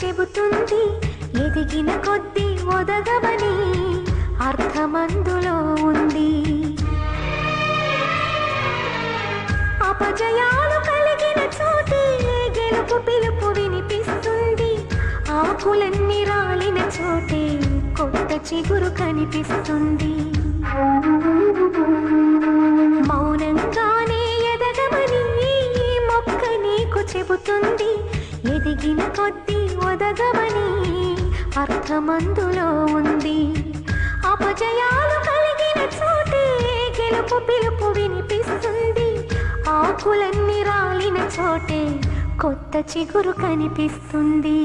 చెబుతుంది ఎదిగిన కొద్దీ ఒదగవని అర్థమందులో ఉంది. అపజయాలు కలిగిన చోటే గెలుపు పిలుపు వినిపిస్తుంది. ఆకులన్నీ రాలిన చోటే కొత్త చిగురు కనిపిస్తుంది. మౌనంగానే ఎదగమని మొక్క నీకు చెబుతుంది ఎదిగిన కొద్దీ ఒదగమని అర్థమందులో ఉంది. అపజయాలు కలిగిన చోటే గెలుపు పిలుపు వినిపిస్తుంది. ఆకులన్నీ రాలిన చోటే కొత్త చిగురు కనిపిస్తుంది.